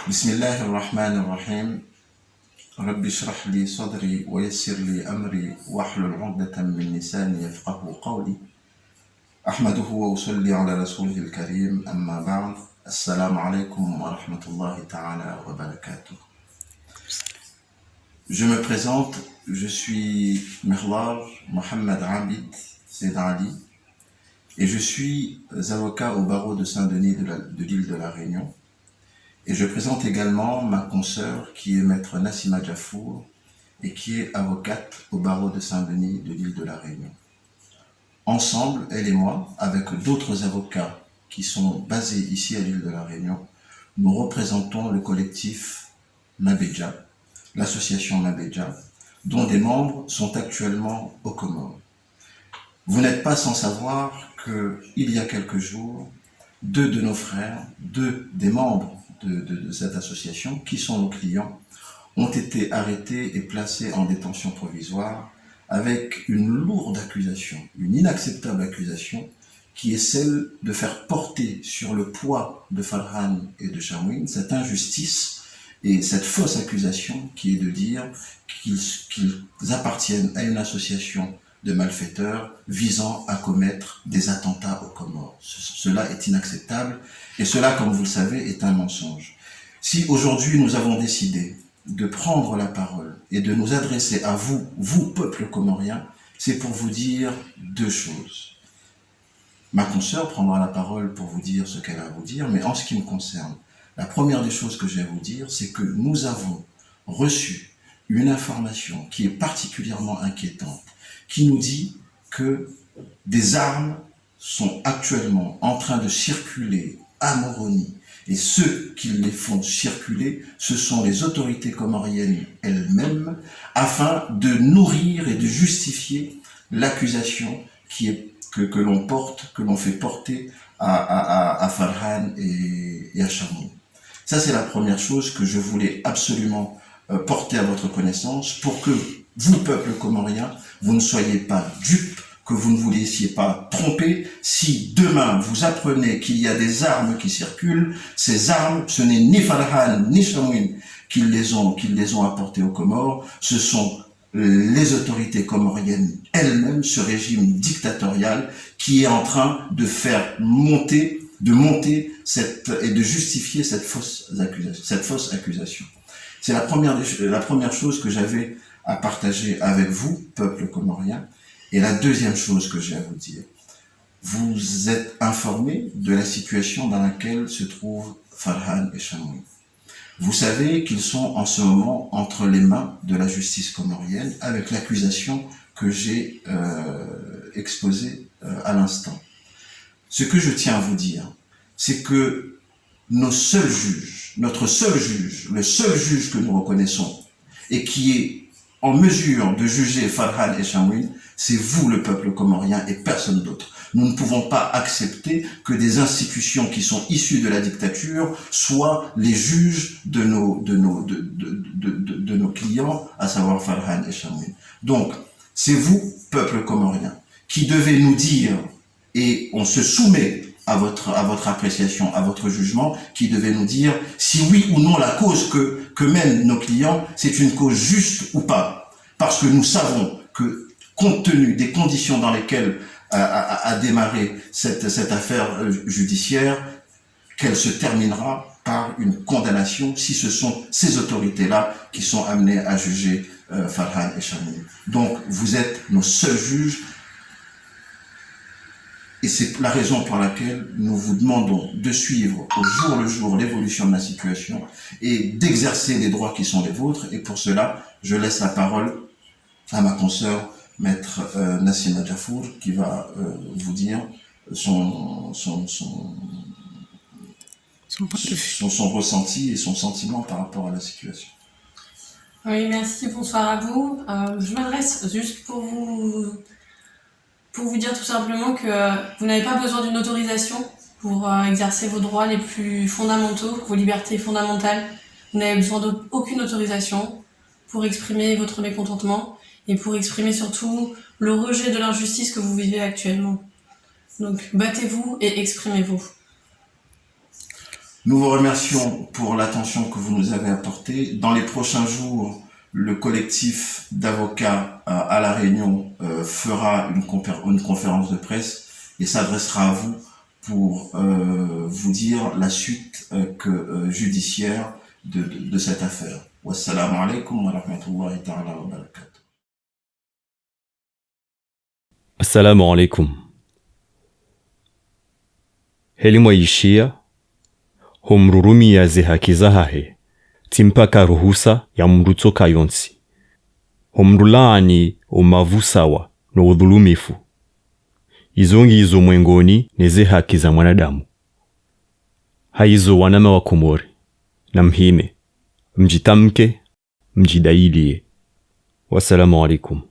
بسم الله الرحمن الرحيم رب اشرح لي صدري ويسر لي أمري واحلل عقدة من لساني يفقه قولي أحمده وأصلي على رسوله الكريم أما بعد السلام عليكم ورحمة الله تعالى وبركاته. Je me présente, je suis Mihlar Mohamed Abid Said Ali et je suis avocat au barreau de Saint-Denis de l'île de la Réunion. Et je présente également ma consoeur qui est maître Nassima Jafour et qui est avocate au barreau de Saint-Denis de l'île de la Réunion. Ensemble, elle et moi, avec d'autres avocats qui sont basés ici à l'île de la Réunion, nous représentons le collectif Mabedja, l'association Mabedja, dont des membres sont actuellement aux Comores. Vous n'êtes pas sans savoir qu'il y a quelques jours, deux de nos frères, deux des membres de cette association, qui sont nos clients, ont été arrêtés et placés en détention provisoire avec une lourde accusation, une inacceptable accusation, qui est celle de faire porter sur le poids de Farhan et de Shamwin cette injustice et cette fausse accusation qui est de dire qu'ils appartiennent à une association de malfaiteurs visant à commettre des attentats aux Comores. Cela est inacceptable et cela, comme vous le savez, est un mensonge. Si aujourd'hui nous avons décidé de prendre la parole et de nous adresser à vous, vous, peuple comorien, c'est pour vous dire deux choses. Ma consoeur prendra la parole pour vous dire ce qu'elle a à vous dire, mais en ce qui me concerne, la première des choses que j'ai à vous dire, c'est que nous avons reçu une information qui est particulièrement inquiétante, qui nous dit que des armes sont actuellement en train de circuler à Moroni. Et ceux qui les font circuler, ce sont les autorités comoriennes elles-mêmes, afin de nourrir et de justifier l'accusation que l'on fait porter à Farhan et à Chamou. Ça, c'est la première chose que je voulais absolument porter à votre connaissance pour que vous, peuple comorien, vous ne soyez pas dupes, que vous ne vous laissiez pas tromper. Si demain vous apprenez qu'il y a des armes qui circulent, ces armes, ce n'est ni Farhan ni Shamwin qui les ont apportées aux Comores, ce sont les autorités comoriennes elles-mêmes, ce régime dictatorial qui est en train de faire monter et de justifier cette fausse accusation. C'est la première chose que j'avais à partager avec vous, peuple comorien. Et la deuxième chose que j'ai à vous dire, vous êtes informés de la situation dans laquelle se trouvent Farhan et Shamwin. Vous savez qu'ils sont en ce moment entre les mains de la justice comorienne avec l'accusation que j'ai exposée à l'instant. Ce que je tiens à vous dire, c'est que notre seul juge, le seul juge que nous reconnaissons et qui est en mesure de juger Farhan et Shamwin, c'est vous, le peuple comorien, et personne d'autre. Nous ne pouvons pas accepter que des institutions qui sont issues de la dictature soient les juges de nos clients, à savoir Farhan et Shamwin. Donc, c'est vous, peuple comorien, qui devez nous dire, et on se soumet à votre appréciation, à votre jugement, qui devait nous dire si oui ou non la cause que mènent nos clients, c'est une cause juste ou pas. Parce que nous savons que, compte tenu des conditions dans lesquelles a démarré cette affaire judiciaire, qu'elle se terminera par une condamnation si ce sont ces autorités-là qui sont amenées à juger Farhan et Shamwin. Donc, vous êtes nos seuls juges. Et c'est la raison pour laquelle nous vous demandons de suivre au jour le jour l'évolution de la situation et d'exercer les droits qui sont les vôtres. Et pour cela, je laisse la parole à ma consoeur, maître Nassima Jafour, qui va vous dire son ressenti et son sentiment par rapport à la situation. Oui, merci, bonsoir à vous. Je m'adresse juste pour vous dire tout simplement que vous n'avez pas besoin d'une autorisation pour exercer vos droits les plus fondamentaux, vos libertés fondamentales. Vous n'avez besoin d'aucune autorisation pour exprimer votre mécontentement et pour exprimer surtout le rejet de l'injustice que vous vivez actuellement. Donc battez-vous et exprimez-vous. Nous vous remercions pour l'attention que vous nous avez apportée. Dans les prochains jours, le collectif d'avocats à La Réunion fera une conférence de presse et s'adressera à vous pour vous dire la suite judiciaire de cette affaire. Wassalamu alaikum wa rahmatullahi ta'ala wa barakatuh. Assalamu alaikum. Helimwaishia homrurumia ze haki zahahe timpaka ruhusa ya mrutsoka yonsi homrulaani umavusawa no udhulumifu izongi izo mwengoni neze haki za mwanadamu haizo wanama wa Komori na mhime mjitamke mjidailie. Wassalamu alaikum.